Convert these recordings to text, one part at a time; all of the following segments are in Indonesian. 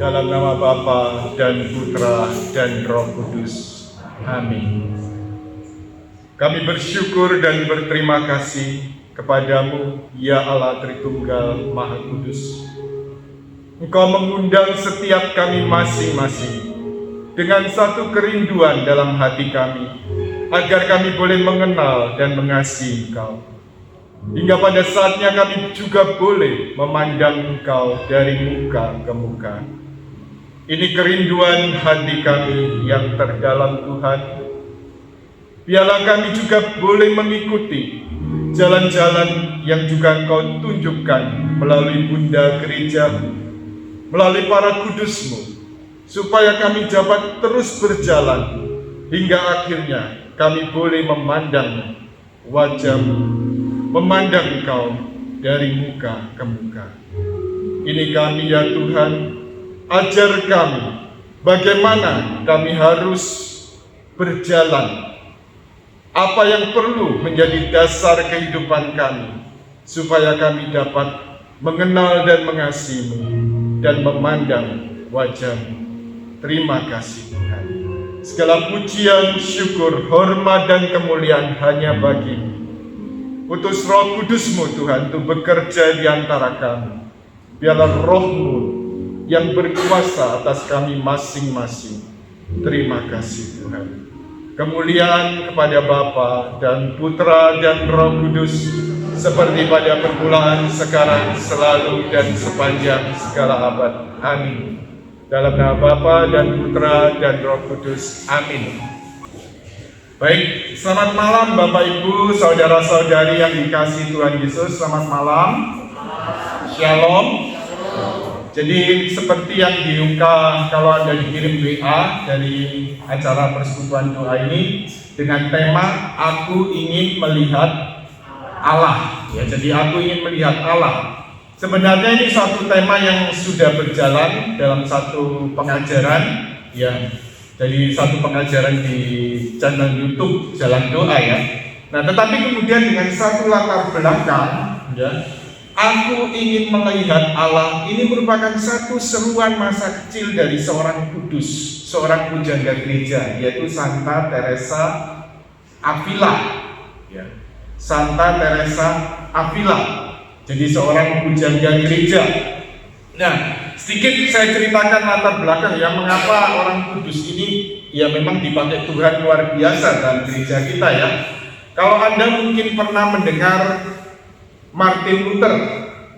Dalam nama Bapa dan Putra dan Roh Kudus. Amin. Kami bersyukur dan berterima kasih kepadamu, ya Allah Tritunggal Maha Kudus. Engkau mengundang setiap kami masing-masing dengan satu kerinduan dalam hati kami, agar kami boleh mengenal dan mengasihi Engkau. Hingga pada saatnya kami juga boleh memandang Engkau dari muka ke muka. Ini kerinduan hati kami yang terdalam, Tuhan. Biarlah kami juga boleh mengikuti jalan-jalan yang juga Engkau tunjukkan melalui Bunda Gereja, melalui para kudus-Mu, supaya kami dapat terus berjalan hingga akhirnya kami boleh memandang wajah-Mu, memandang Engkau dari muka ke muka. Ini kami, ya Tuhan, ajar kami bagaimana kami harus berjalan, apa yang perlu menjadi dasar kehidupan kami, supaya kami dapat mengenal dan mengasihi-Mu dan memandang wajah-Mu. Terima kasih Tuhan. Segala pujian, syukur, hormat, dan kemuliaan hanya bagi-Mu. Utus Roh Kudus-Mu Tuhan untuk bekerja di antara kami. Biarlah Roh-Mu yang berkuasa atas kami masing-masing. Terima kasih Tuhan. Kemuliaan kepada Bapa dan Putra dan Roh Kudus, seperti pada permulaan, sekarang, selalu, dan sepanjang segala abad. Amin. Dalam nama Bapa dan Putra dan Roh Kudus. Amin. Baik, selamat malam Bapak Ibu, saudara-saudari yang dikasihi Tuhan Yesus. Selamat malam. Shalom. Jadi seperti yang diungkap kalau Anda dikirim WA dari acara persekutuan doa ini dengan tema Aku Ingin Melihat Allah. Ya, jadi aku ingin melihat Allah. Sebenarnya ini satu tema yang sudah berjalan dalam satu pengajaran, ya, dari satu pengajaran di channel YouTube Jalan Doa, ya. Nah, tetapi kemudian dengan satu latar belakang, ya, aku ingin melihat Allah, ini merupakan satu seruan masa kecil dari seorang kudus, seorang pujangga gereja, yaitu Santa Teresa Avila, ya. Santa Teresa Avila, jadi seorang pujangga gereja. Nah, sedikit saya ceritakan latar belakang, ya, mengapa orang kudus ini ya memang dipakai Tuhan luar biasa dalam gereja kita, ya. Kalau Anda mungkin pernah mendengar Martin Luther,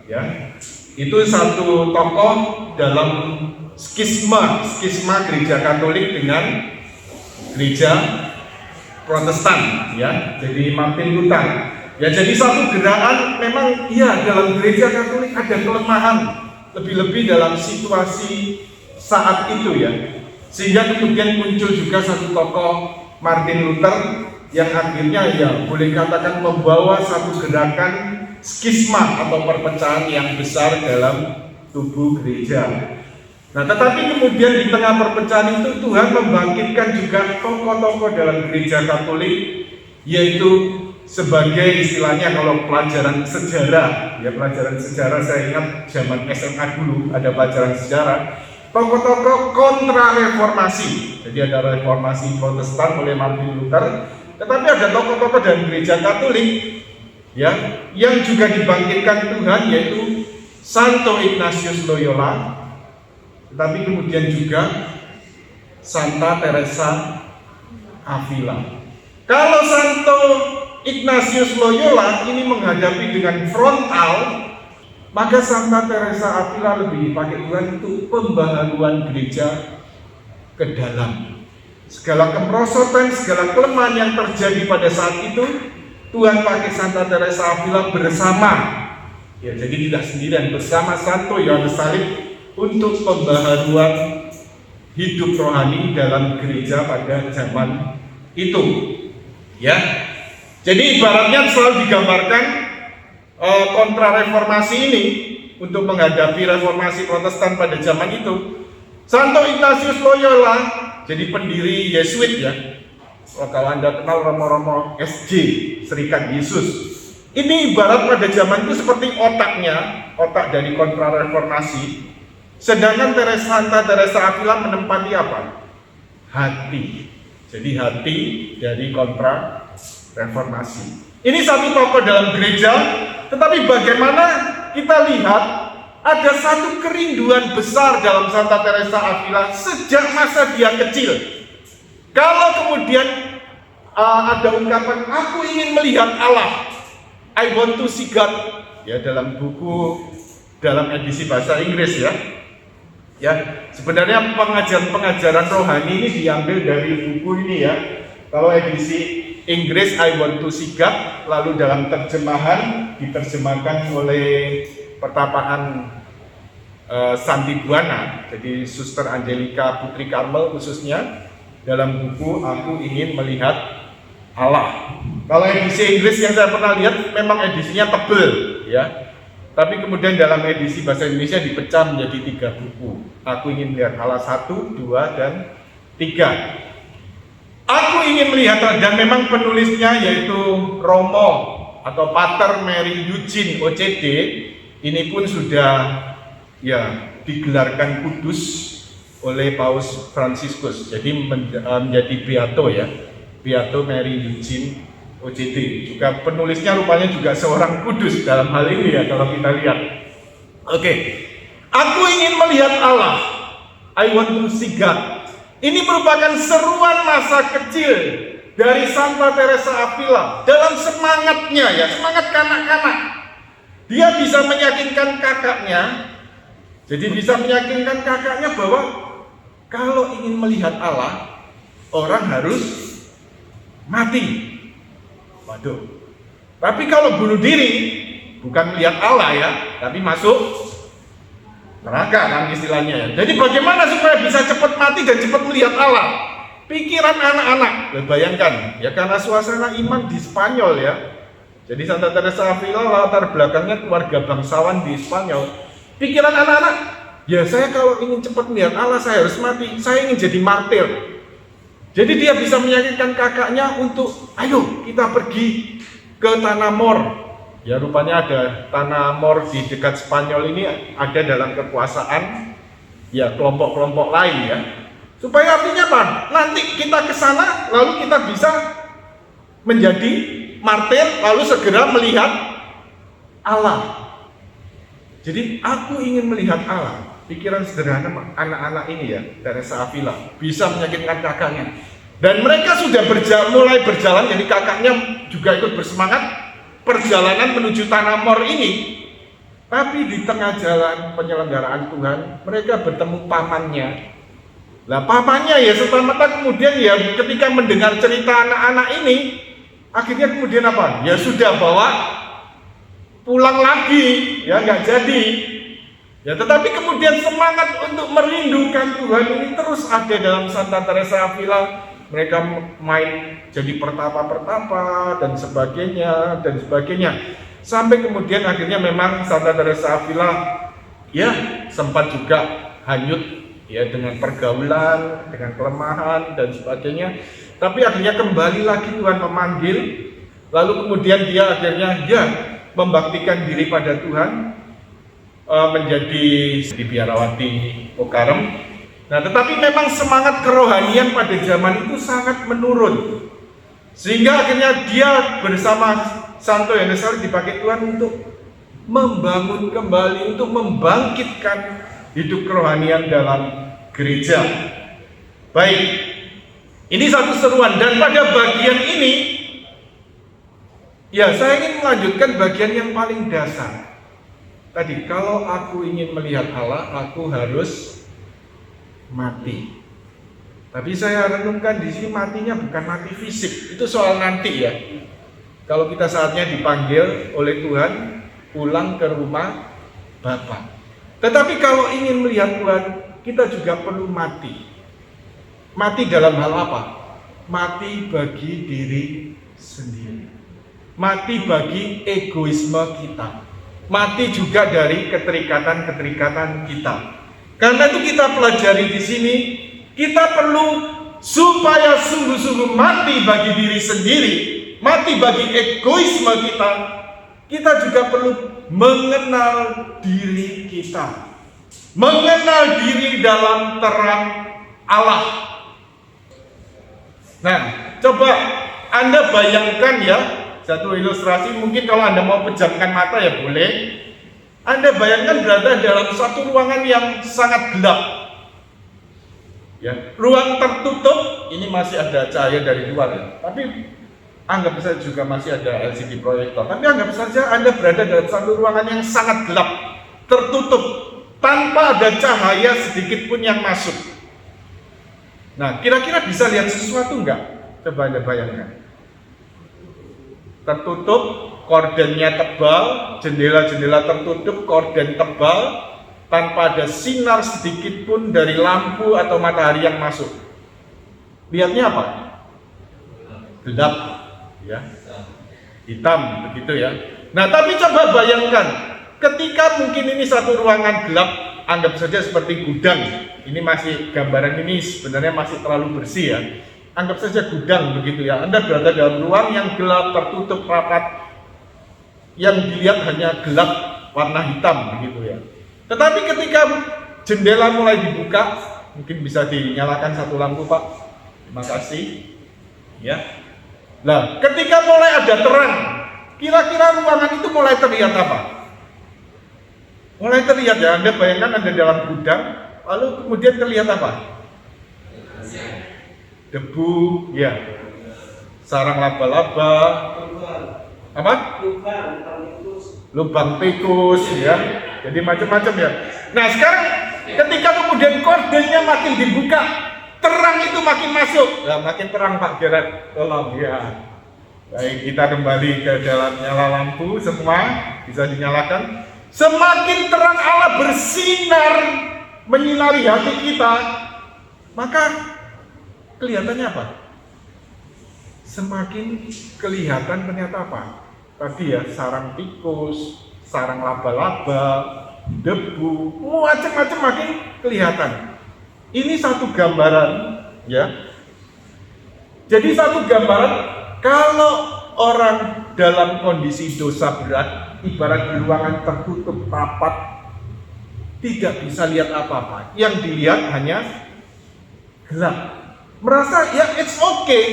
ya, itu satu tokoh dalam skisma gereja Katolik dengan gereja Protestan, ya. Jadi Martin Luther, ya, jadi satu gerakan memang, ya, dalam gereja Katolik ada kelemahan, lebih-lebih dalam situasi saat itu, ya, sehingga kemudian muncul juga satu tokoh Martin Luther yang akhirnya, ya, boleh katakan membawa satu gerakan skisma atau perpecahan yang besar dalam tubuh gereja. Nah, tetapi kemudian di tengah perpecahan itu Tuhan membangkitkan juga tokoh-tokoh dalam gereja Katolik, yaitu sebagai istilahnya kalau pelajaran sejarah, ya, pelajaran sejarah, saya ingat zaman SMA dulu ada pelajaran sejarah, tokoh-tokoh kontra reformasi. Jadi ada reformasi Protestan oleh Martin Luther, tetapi ada tokoh-tokoh dalam gereja Katolik, ya, yang juga dibangkitkan Tuhan, yaitu Santo Ignatius Loyola, tetapi kemudian juga Santa Teresa Avila. Kalau Santo Ignatius Loyola ini menghadapi dengan frontal, maka Santa Teresa Avila lebih dipakai Tuhan untuk pembaharuan gereja ke dalam. Segala kemerosotan, segala kelemahan yang terjadi pada saat itu, Tuhan pakai Santa Teresa Avila bersama, ya, jadi tidak sendirian, bersama Santo Yohanes Salib untuk pembaharuan hidup rohani dalam gereja pada zaman itu, ya. Jadi ibaratnya selalu digambarkan kontra reformasi ini untuk menghadapi reformasi Protestan pada zaman itu. Santo Ignatius Loyola jadi pendiri Yesuit, ya. Kalau Anda kenal Romo-Romo SJ, Serikat Yesus, ini ibarat pada zaman itu seperti otak dari kontra reformasi. Sedangkan Santa Teresa Avila menempati apa? Hati. Jadi hati dari kontra reformasi. Ini satu tokoh dalam gereja, tetapi bagaimana kita lihat ada satu kerinduan besar dalam Santa Teresa Avila sejak masa dia kecil. Kalau kemudian ada ungkapan, aku ingin melihat Allah, I want to see God, ya dalam buku, dalam edisi bahasa Inggris ya. Ya, sebenarnya pengajaran rohani ini diambil dari buku ini ya. Kalau edisi Inggris I want to see God, lalu dalam terjemahan diterjemahkan oleh Pertapaan Santi Buana, jadi Suster Angelica Putri Karmel khususnya, dalam buku Aku Ingin Melihat Allah. Kalau edisi Inggris yang saya pernah lihat memang edisinya tebel ya. Tapi kemudian dalam edisi bahasa Indonesia dipecah menjadi 3 buku. Aku Ingin Melihat Allah 1, 2, dan 3. Aku Ingin Melihat Allah, dan memang penulisnya yaitu Romo atau Pater Mary Eugene OCD. Ini pun sudah ya digelarkan kudus oleh Paus Fransiskus. Jadi menjadi Beato ya. Beato Mary Eugene OCD. Juga penulisnya rupanya juga seorang kudus dalam hal ini ya kalau kita lihat. Oke. Aku ingin melihat Allah. I want to see God. Ini merupakan seruan masa kecil dari Santa Teresa Avila dalam semangatnya ya, semangat kanak-kanak. Dia bisa meyakinkan kakaknya. Jadi bisa meyakinkan kakaknya bahwa kalau ingin melihat Allah, orang harus mati. Waduh. Tapi kalau bunuh diri bukan melihat Allah ya, tapi masuk neraka kan istilahnya ya. Jadi bagaimana supaya bisa cepat mati dan cepat melihat Allah? Pikiran anak-anak. Bayangkan ya, karena suasana iman di Spanyol ya. Jadi Santa Teresa Avila latar belakangnya keluarga bangsawan di Spanyol. Pikiran anak-anak, ya saya kalau ingin cepat melihat Allah saya harus mati. Saya ingin jadi martir. Jadi dia bisa meyakinkan kakaknya untuk, ayo kita pergi ke Tanah Mor. Ya rupanya ada Tanah Mor di dekat Spanyol ini ada dalam kekuasaan ya kelompok-kelompok lain ya. Supaya artinya apa? Nanti kita ke sana lalu kita bisa menjadi martir lalu segera melihat Allah. Jadi aku ingin melihat Allah. Pikiran sederhana anak-anak ini ya, Teresa Avila bisa meyakinkan kakaknya. Dan mereka sudah mulai berjalan, jadi kakaknya juga ikut bersemangat perjalanan menuju Tanah Mor ini. Tapi di tengah jalan penyelenggaraan Tuhan, mereka bertemu pamannya. Lah pamannya ya serta-merta kemudian ya ketika mendengar cerita anak-anak ini, akhirnya kemudian apa? Ya sudah bawa pulang lagi, ya nggak jadi. Ya tetapi kemudian semangat untuk merindukan Tuhan ini terus ada dalam Santa Teresa Avila. Mereka main jadi pertapa-pertapa dan sebagainya. Sampai kemudian akhirnya memang Santa Teresa Avila ya sempat juga hanyut ya dengan pergaulan, dengan kelemahan dan sebagainya. Tapi akhirnya kembali lagi Tuhan memanggil. Lalu kemudian dia akhirnya ya membaktikan diri pada Tuhan, menjadi biarawati Pokarem. Nah, tetapi memang semangat kerohanian pada zaman itu sangat menurun, sehingga akhirnya dia bersama Santo Yohanes dipakai Tuhan untuk membangun kembali, untuk membangkitkan hidup kerohanian dalam gereja. Baik, ini satu seruan, dan pada bagian ini ya saya ingin melanjutkan bagian yang paling dasar. Tadi, kalau aku ingin melihat Allah, aku harus mati. Tapi saya renungkan di sini matinya bukan mati fisik, itu soal nanti ya. Kalau kita saatnya dipanggil oleh Tuhan pulang ke rumah Bapa. Tetapi kalau ingin melihat Tuhan, kita juga perlu mati. Mati dalam hal apa? Mati bagi diri sendiri. Mati bagi egoisme kita. Mati juga dari keterikatan-keterikatan kita. Karena itu kita pelajari di sini, kita perlu supaya sungguh-sungguh mati bagi diri sendiri, mati bagi egoisme kita. Kita juga perlu mengenal diri kita. mengenal diri dalam terang Allah. Nah, coba Anda bayangkan ya, satu ilustrasi, mungkin kalau Anda mau pejamkan mata ya boleh. Anda bayangkan berada dalam satu ruangan yang sangat gelap. Ya, ruang tertutup, ini masih ada cahaya dari luar ya. Tapi anggap saja juga masih ada LCD proyektor. Tapi anggap saja Anda berada dalam satu ruangan yang sangat gelap, tertutup, tanpa ada cahaya sedikit pun yang masuk. Nah, kira-kira bisa lihat sesuatu enggak? Coba Anda bayangkan. Tertutup, kordennya tebal, jendela-jendela tertutup, korden tebal, tanpa ada sinar sedikit pun dari lampu atau matahari yang masuk. Lihatnya apa? Gelap, ya, hitam, begitu ya. Nah, tapi coba bayangkan, ketika mungkin ini satu ruangan gelap, anggap saja seperti gudang. Ini masih gambaran ini sebenarnya masih terlalu bersih ya. Anggap saja gudang begitu ya. Anda berada dalam ruang yang gelap, tertutup rapat, yang dilihat hanya gelap warna hitam begitu ya. Tetapi ketika jendela mulai dibuka, mungkin bisa dinyalakan satu lampu Pak. Terima kasih. Ya. Nah, ketika mulai ada terang, kira-kira ruangan itu mulai terlihat apa? Mulai terlihat ya, Anda bayangkan Anda dalam gudang, lalu kemudian terlihat apa? Debu, ya, sarang laba-laba, apa? Lubang tikus, ya. Jadi macam-macam ya. Nah sekarang ketika kemudian kordennya makin dibuka, terang itu makin masuk. Nah, makin terang Pak Gerard, tolong ya. Baik, kita kembali ke dalam nyala lampu semua, bisa dinyalakan. Semakin terang Allah bersinar menyinari hati kita, maka kelihatannya apa? Semakin kelihatan ternyata apa? Tadi ya, sarang tikus, sarang laba-laba, debu, macam-macam makin kelihatan. Ini satu gambaran ya. Jadi satu gambaran kalau orang dalam kondisi dosa berat, ibarat di ruangan tertutup rapat, tidak bisa lihat apa-apa. Yang dilihat hanya gelap. Merasa ya it's okay.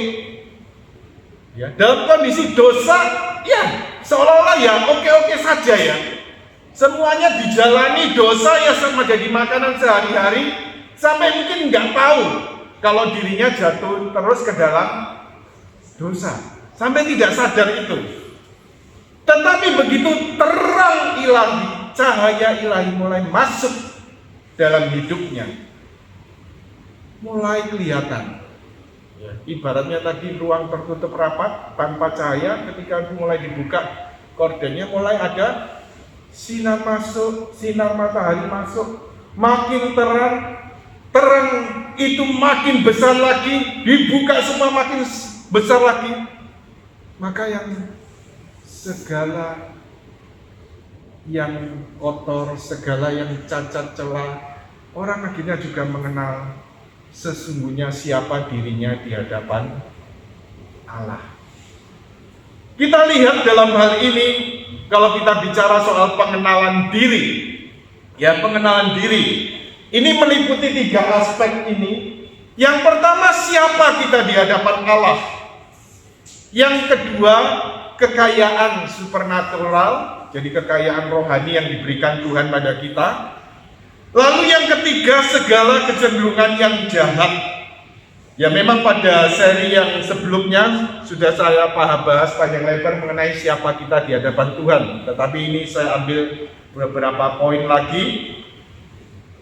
Ya, dalam kondisi dosa ya seolah-olah ya oke-oke saja ya. Semuanya dijalani dosa ya sama jadi makanan sehari-hari, sampai mungkin nggak tahu kalau dirinya jatuh terus ke dalam dosa, sampai tidak sadar itu. Tetapi begitu terang ilahi, cahaya ilahi mulai masuk dalam hidupnya, mulai kelihatan. Ya, ibaratnya tadi ruang tertutup rapat tanpa cahaya, ketika mulai dibuka kordennya mulai ada sinar masuk, sinar matahari masuk, makin terang, terang itu makin besar lagi, dibuka semua makin besar lagi. Maka yang segala yang kotor, segala yang cacat celah, orang akhirnya juga mengenal sesungguhnya siapa dirinya di hadapan Allah. Kita lihat dalam hal ini, kalau kita bicara soal pengenalan diri, ya pengenalan diri, ini meliputi 3 aspek ini. Yang pertama, siapa kita di hadapan Allah. Yang kedua, kekayaan supernatural, jadi kekayaan rohani yang diberikan Tuhan pada kita. Lalu yang ketiga, segala kecenderungan yang jahat. Ya memang pada seri yang sebelumnya sudah saya bahas panjang lebar mengenai siapa kita di hadapan Tuhan. Tetapi ini saya ambil beberapa poin lagi.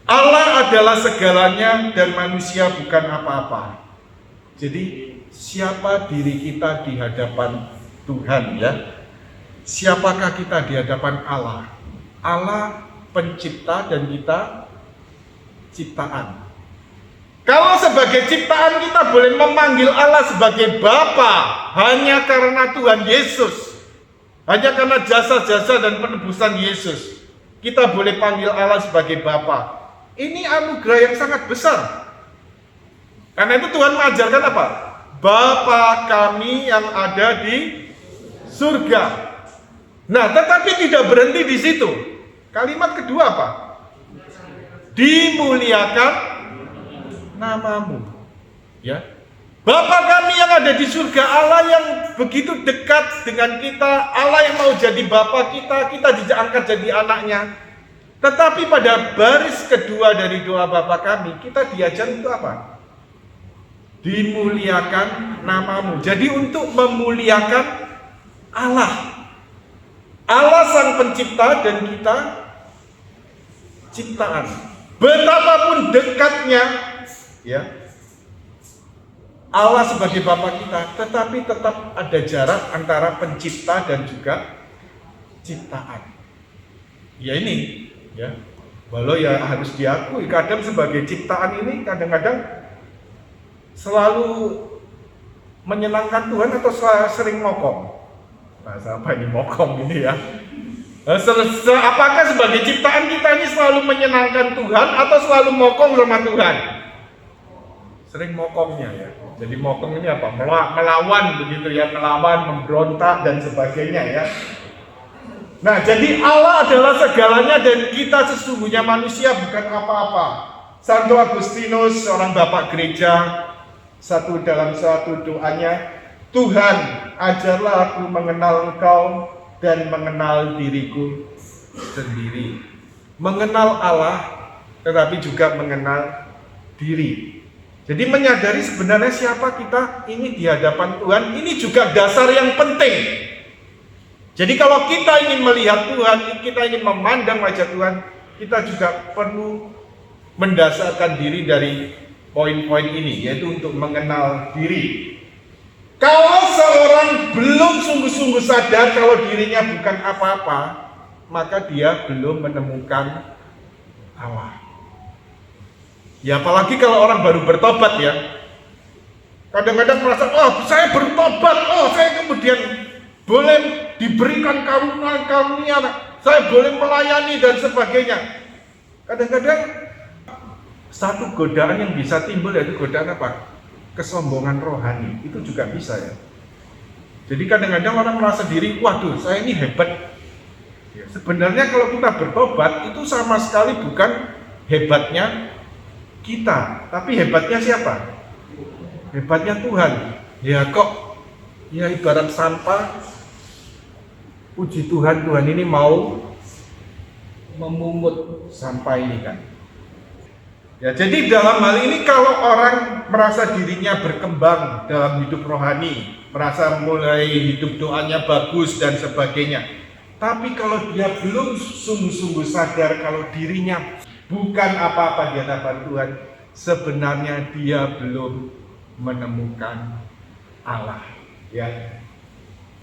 Allah adalah segalanya dan manusia bukan apa-apa. Jadi siapa diri kita di hadapan Tuhan ya? Siapakah kita di hadapan Allah? Allah pencipta dan kita ciptaan. Kalau sebagai ciptaan kita boleh memanggil Allah sebagai Bapa hanya karena Tuhan Yesus, hanya karena jasa-jasa dan penebusan Yesus, kita boleh panggil Allah sebagai Bapa. Ini anugerah yang sangat besar. Karena itu Tuhan mengajarkan apa? Bapa kami yang ada di surga. Nah, tetapi tidak berhenti di situ. Kalimat kedua apa? dimuliakan namamu. Ya. Bapa kami yang ada di surga, Allah yang begitu dekat dengan kita, Allah yang mau jadi Bapa kita, kita diangkat jadi anaknya. Tetapi pada baris kedua dari doa Bapa kami, kita diajar untuk apa? Dimuliakan namamu. Jadi untuk memuliakan Allah. Allah sang pencipta dan kita ciptaan. Betapapun dekatnya, ya, Allah sebagai Bapa kita, tetapi tetap ada jarak antara pencipta dan juga ciptaan. Ya ini, ya, walau ya harus diakui kadang sebagai ciptaan ini kadang-kadang selalu menyenangkan Tuhan atau sering mokong. Bahasa apa ini mokong ini ya? Apakah sebagai ciptaan kita ini selalu menyenangkan Tuhan atau selalu mokong sama Tuhan? Sering mokongnya ya. Jadi mokong ini apa? Melawan begitu ya, melawan, memberontak dan sebagainya ya. Nah, jadi Allah adalah segalanya dan kita sesungguhnya manusia bukan apa-apa. Santo Agustinus, seorang bapak gereja, dalam satu doanya, Tuhan, ajarlah aku mengenal Engkau dan mengenal diriku sendiri. Mengenal Allah, tetapi juga mengenal diri. Jadi menyadari sebenarnya siapa kita ini di hadapan Tuhan, ini juga dasar yang penting. Jadi kalau kita ingin melihat Tuhan, kita ingin memandang wajah Tuhan, kita juga perlu mendasarkan diri dari poin-poin ini, yaitu untuk mengenal diri. Kalau seorang belum sungguh-sungguh sadar kalau dirinya bukan apa-apa, maka dia belum menemukan Allah. Ya apalagi kalau orang baru bertobat ya. Kadang-kadang merasa, oh saya bertobat, oh saya kemudian boleh diberikan karunia, saya boleh melayani dan sebagainya. Kadang-kadang satu godaan yang bisa timbul yaitu godaan apa? Kesombongan rohani, itu juga bisa ya. Jadi kadang-kadang orang merasa diri, waduh saya ini hebat. Ya, sebenarnya kalau kita bertobat itu sama sekali bukan hebatnya kita, tapi hebatnya siapa? Hebatnya Tuhan. Ya kok, ya ibarat sampah, puji Tuhan, Tuhan ini mau memungut sampah ini kan. Ya, jadi dalam hal ini kalau orang merasa dirinya berkembang dalam hidup rohani, merasa mulai hidup doanya bagus dan sebagainya, tapi kalau dia belum sungguh-sungguh sadar kalau dirinya bukan apa-apa di hadapan Tuhan, sebenarnya dia belum menemukan Allah. Ya.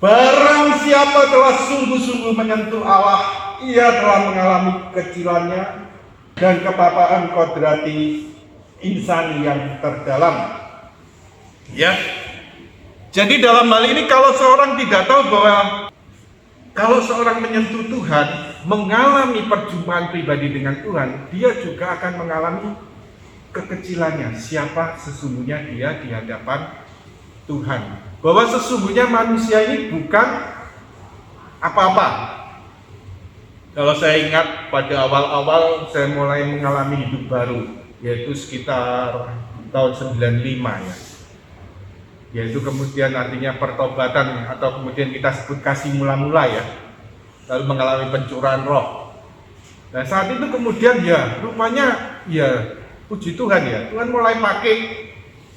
Barang siapa telah sungguh-sungguh menyentuh Allah, ia telah mengalami kecilannya dan kepapaan kodrati insan yang terdalam. Ya. Jadi dalam hal ini kalau seorang tidak tahu bahwa kalau seorang menyentuh Tuhan, mengalami perjumpaan pribadi dengan Tuhan, dia juga akan mengalami kekecilannya. Siapa sesungguhnya dia di hadapan Tuhan. Bahwa sesungguhnya manusia ini bukan apa-apa. Kalau saya ingat pada awal-awal saya mulai mengalami hidup baru, yaitu sekitar tahun 95 ya. Yaitu kemudian artinya pertobatan atau kemudian kita sebut kasih mula-mula ya. Lalu mengalami pencurahan roh. Nah saat itu kemudian ya rupanya ya puji Tuhan ya, Tuhan mulai pakai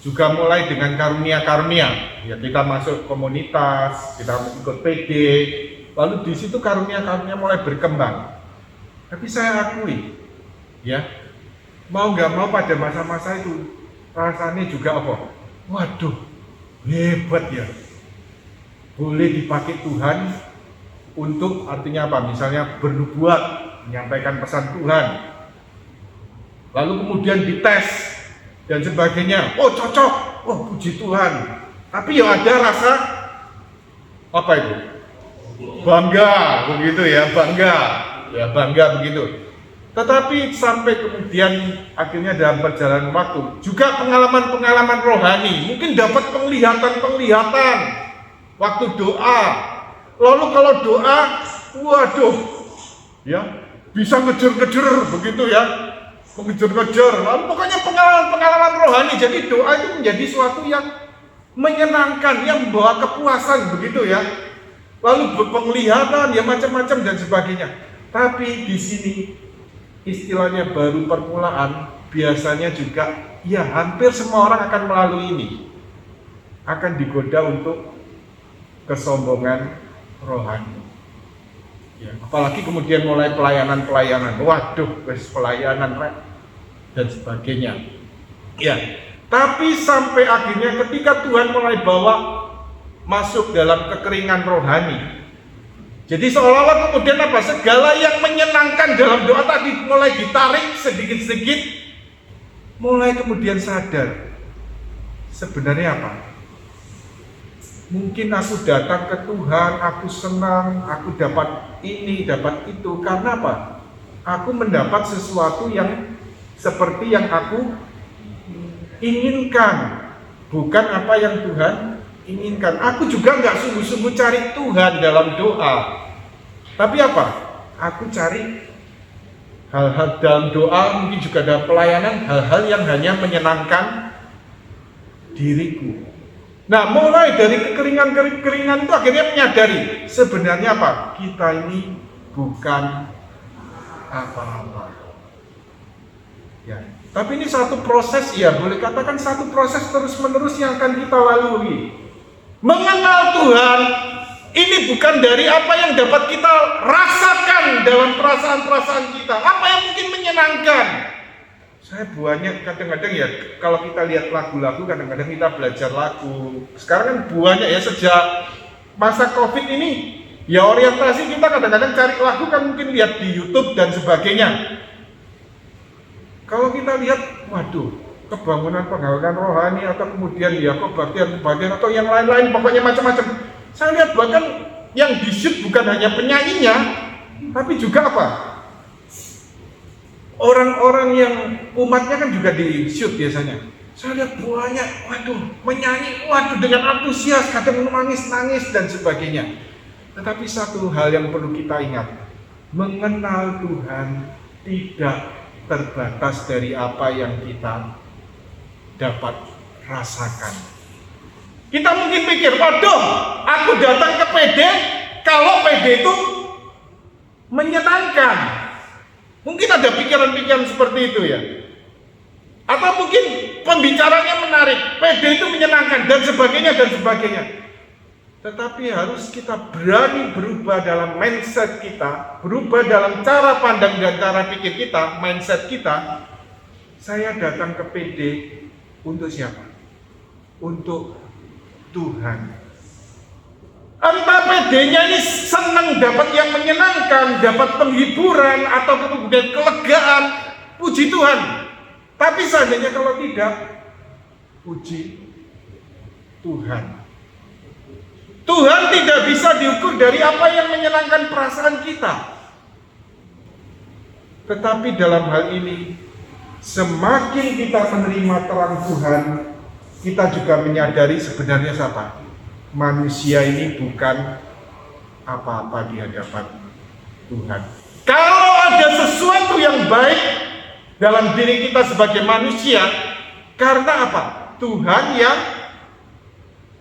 juga mulai dengan karunia-karunia. Ya kita masuk komunitas, kita ikut PD, lalu di situ karunia-karunia mulai berkembang. Tapi saya akui, ya mau nggak mau pada masa-masa itu rasanya juga apa? Waduh, hebat ya. Boleh dipakai Tuhan untuk artinya apa? Misalnya bernubuat, menyampaikan pesan Tuhan. Lalu kemudian dites dan sebagainya. Oh cocok, oh puji Tuhan. Tapi ya ada rasa apa itu? Bangga, begitu ya, bangga begitu. Tetapi sampai kemudian akhirnya dalam perjalanan waktu juga pengalaman-pengalaman rohani, mungkin dapat penglihatan waktu doa. Lalu kalau doa, waduh, ya bisa ngejer-ngejer begitu ya. mengejar-kejar, pokoknya pengalaman rohani. Jadi doa itu menjadi suatu yang menyenangkan, yang membawa kepuasan begitu ya. Lalu penglihatan, ya macam-macam dan sebagainya. Tapi di sini istilahnya baru permulaan, biasanya juga ya hampir semua orang akan melalui ini. Akan digoda untuk kesombongan rohani. Ya, apalagi kemudian mulai pelayanan. Waduh, pelayanan dan sebagainya. Ya, tapi sampai akhirnya ketika Tuhan mulai bawa masuk dalam kekeringan rohani. Jadi seolah-olah kemudian apa? Segala yang menyenangkan dalam doa tadi mulai ditarik sedikit-sedikit, mulai kemudian sadar. Sebenarnya apa? Mungkin aku datang ke Tuhan, aku senang, aku dapat ini, dapat itu. Karena apa? Aku mendapat sesuatu yang seperti yang aku inginkan, bukan apa yang Tuhan inginkan. Aku juga nggak sungguh-sungguh cari Tuhan dalam doa. Tapi apa? Aku cari hal-hal dalam doa, mungkin juga dalam pelayanan, hal-hal yang hanya menyenangkan diriku. Nah, mulai dari kekeringan itu akhirnya menyadari sebenarnya apa? Kita ini bukan apa-apa. Ya, tapi ini satu proses ya, boleh katakan satu proses terus-menerus yang akan kita lalui. Mengenal Tuhan ini bukan dari apa yang dapat kita rasakan dalam perasaan-perasaan kita, apa yang mungkin menyenangkan. Saya banyak kadang-kadang ya, kalau kita lihat lagu-lagu, kadang-kadang kita belajar lagu. Sekarang kan banyak ya, sejak masa Covid ini, ya orientasi kita kadang-kadang cari lagu kan mungkin lihat di YouTube dan sebagainya. Kalau kita lihat, waduh, kebangunan penggawean rohani atau kemudian ya kebaktian atau yang lain-lain, pokoknya macam-macam. Saya lihat bahkan yang di-shoot bukan hanya penyanyinya, tapi juga apa? Orang-orang yang umatnya kan juga di-shoot biasanya. Saya lihat banyak, waduh, menyanyi, waduh dengan antusias, kadang nangis dan sebagainya. Tetapi satu hal yang perlu kita ingat, mengenal Tuhan tidak terbatas dari apa yang kita dapat rasakan. Kita mungkin pikir, waduh, aku datang ke PD, kalau PD itu menyenangkan. Mungkin ada pikiran-pikiran seperti itu ya. Atau mungkin pembicaranya menarik, PD itu menyenangkan dan sebagainya. Tetapi harus kita berani berubah dalam mindset kita, berubah dalam cara pandang dan cara pikir kita, mindset kita. Saya datang ke PD untuk siapa? Untuk Tuhan. Entah PD-nya ini senang dapat yang menyenangkan, dapat penghiburan atau kemudian kelegaan, puji Tuhan. Tapi seandainya kalau tidak, puji Tuhan. Tuhan tidak bisa diukur dari apa yang menyenangkan perasaan kita. Tetapi dalam hal ini, semakin kita menerima terang Tuhan, kita juga menyadari sebenarnya siapa? Manusia ini bukan apa-apa di hadapan Tuhan. Kalau ada sesuatu yang baik dalam diri kita sebagai manusia, karena apa? Tuhan yang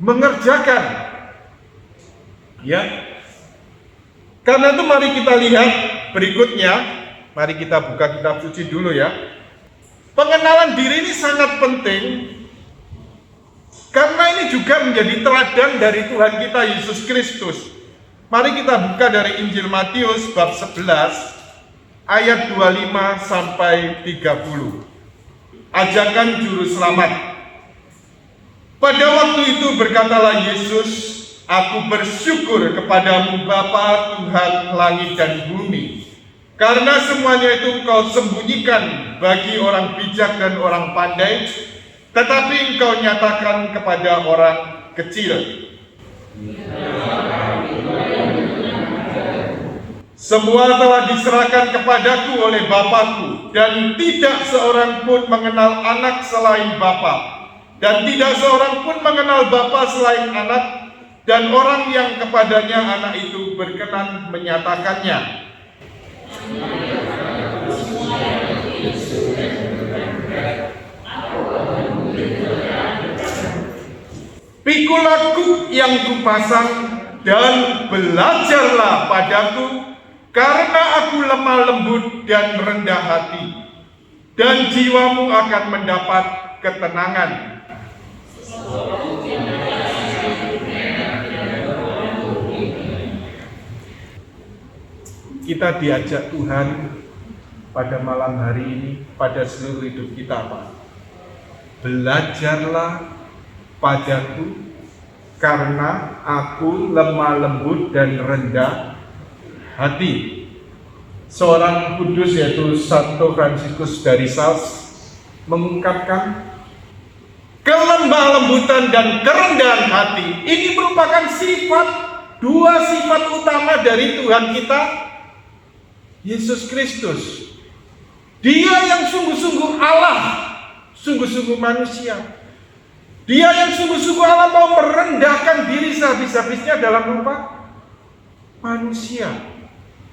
mengerjakan. Ya. Karena itu mari kita lihat berikutnya. Mari kita buka kitab suci dulu ya. Pengenalan diri ini sangat penting. Karena ini juga menjadi teladan dari Tuhan kita Yesus Kristus. Mari kita buka dari Injil Matius bab 11 ayat 25 sampai 30. Ajakan juru selamat. Pada waktu itu berkatalah Yesus, aku bersyukur kepadamu Bapa Tuhan langit dan bumi, karena semuanya itu Engkau sembunyikan bagi orang bijak dan orang pandai, tetapi Engkau nyatakan kepada orang kecil. Semua telah diserahkan kepadaku oleh Bapakku, dan tidak seorang pun mengenal anak selain Bapa, dan tidak seorang pun mengenal Bapa selain anak, dan orang yang kepadanya anak itu berkenan menyatakannya. Pikulah kuk yang kupasang dan belajarlah padaku, karena aku lemah lembut dan rendah hati, dan jiwamu akan mendapat ketenangan. Kita diajak Tuhan pada malam hari ini, pada seluruh hidup kita apa? Belajarlah padaku, karena aku lemah lembut dan rendah hati. Seorang kudus yaitu Santo Fransiskus dari Sales mengungkapkan kelemah lembutan dan kerendahan hati ini merupakan dua sifat utama dari Tuhan kita Yesus Kristus. Dia yang sungguh-sungguh Allah, sungguh-sungguh manusia. Dia yang sungguh-sungguh Allah mau merendahkan diri sehabis-habisnya dalam rupa manusia.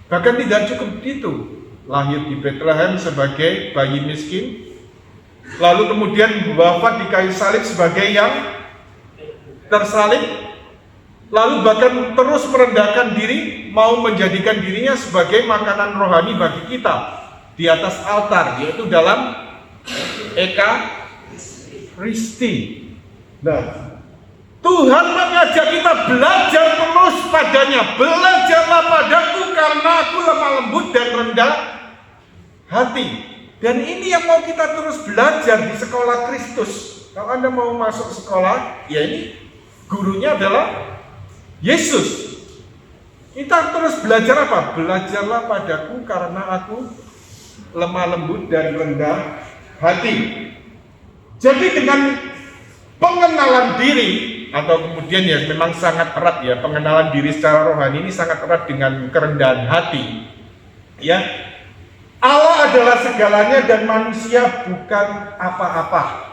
Bahkan tidak cukup itu, lahir di Bethlehem sebagai bayi miskin, lalu kemudian wafat di kayu salib sebagai yang tersalib, lalu bahkan terus merendahkan diri, mau menjadikan dirinya sebagai makanan rohani bagi kita di atas altar, yaitu dalam Ekaristi. Nah, Tuhan mengajak kita belajar terus padanya. Belajarlah padaku, karena aku lemah lembut dan rendah hati. Dan ini yang mau kita terus belajar di sekolah Kristus. Kalau Anda mau masuk sekolah, ya ini gurunya adalah Yesus. Kita terus belajar apa? Belajarlah padaku, karena aku lemah lembut dan rendah hati. Jadi dengan pengenalan diri, atau kemudian ya memang sangat erat ya, pengenalan diri secara rohani ini sangat erat dengan kerendahan hati. Ya, Allah adalah segalanya dan manusia bukan apa-apa.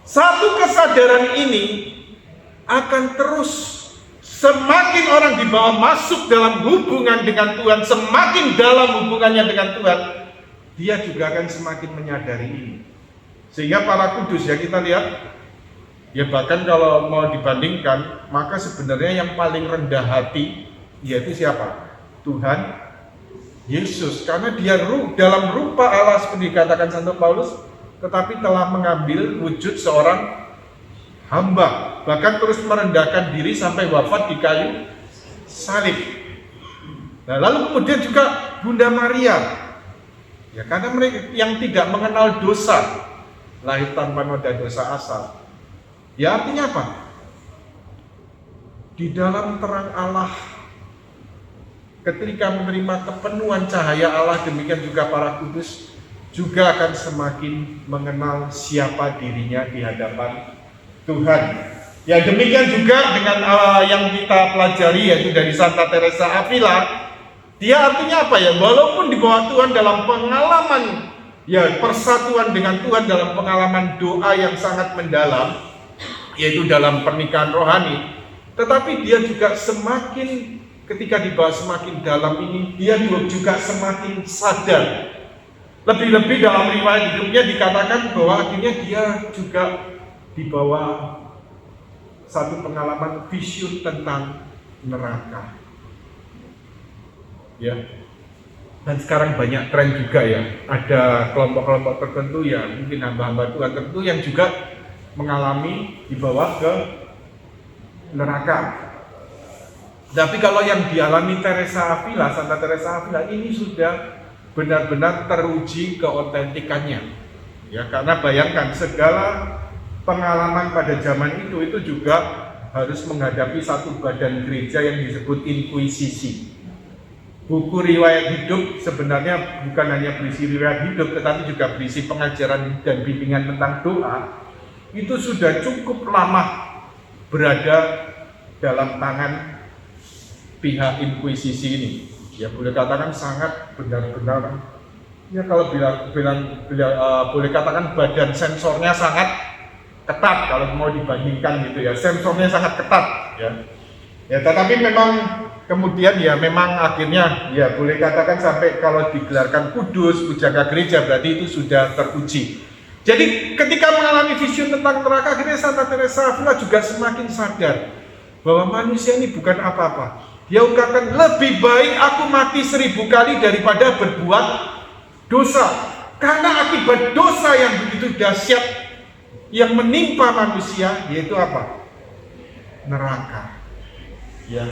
Satu kesadaran ini akan terus, semakin orang dibawa masuk dalam hubungan dengan Tuhan, semakin dalam hubungannya dengan Tuhan, dia juga akan semakin menyadari ini. Sehingga para kudus ya, kita lihat ya, bahkan kalau mau dibandingkan, maka sebenarnya yang paling rendah hati yaitu siapa? Tuhan Yesus, karena dia dalam rupa Allah seperti dikatakan Santo Paulus, tetapi telah mengambil wujud seorang hamba, bahkan terus merendahkan diri sampai wafat di kayu salib. Nah, lalu kemudian juga Bunda Maria, ya karena mereka yang tidak mengenal dosa, lahir tanpa noda dosa asal. Ya artinya apa? Di dalam terang Allah, ketika menerima kepenuhan cahaya Allah, demikian juga para kudus juga akan semakin mengenal siapa dirinya di hadapan Tuhan. Ya demikian juga dengan yang kita pelajari yaitu dari Santa Teresa Avila. Dia artinya apa ya? Walaupun di bawah Tuhan dalam pengalaman ya persatuan dengan Tuhan, dalam pengalaman doa yang sangat mendalam, yaitu dalam pernikahan rohani, tetapi dia juga semakin, ketika dibawa semakin dalam ini, dia juga semakin sadar. Lebih-lebih dalam riwayat hidupnya dikatakan bahwa akhirnya dia juga dibawa satu pengalaman vision tentang neraka. Ya. Dan sekarang banyak tren juga ya, ada kelompok-kelompok tertentu ya, mungkin hamba-hamba Tuhan tertentu yang juga mengalami dibawa ke neraka. Tapi kalau yang dialami Teresa Avila, Santa Teresa Avila, ini sudah benar-benar teruji keotentikannya. Ya, karena bayangkan segala pengalaman pada zaman itu juga harus menghadapi satu badan gereja yang disebut inkuisisi. Buku riwayat hidup sebenarnya bukan hanya berisi riwayat hidup, tetapi juga berisi pengajaran dan bimbingan tentang doa. Itu sudah cukup lama berada dalam tangan pihak inkuisisi ini. Ya boleh katakan sangat benar-benar, ya kalau boleh katakan badan sensornya sangat ketat kalau mau dibandingkan gitu ya, sensornya sangat ketat ya. Ya tetapi memang kemudian ya memang akhirnya ya boleh katakan sampai kalau digelarkan kudus, pujangga gereja, berarti itu sudah teruji. Jadi ketika mengalami vision tentang neraka, akhirnya Santa Teresa Avila juga semakin sadar bahwa manusia ini bukan apa-apa. Dia ungkapkan, lebih baik aku mati 1000 kali daripada berbuat dosa. Karena akibat dosa yang begitu dahsyat yang menimpa manusia, yaitu apa? Neraka. Ya.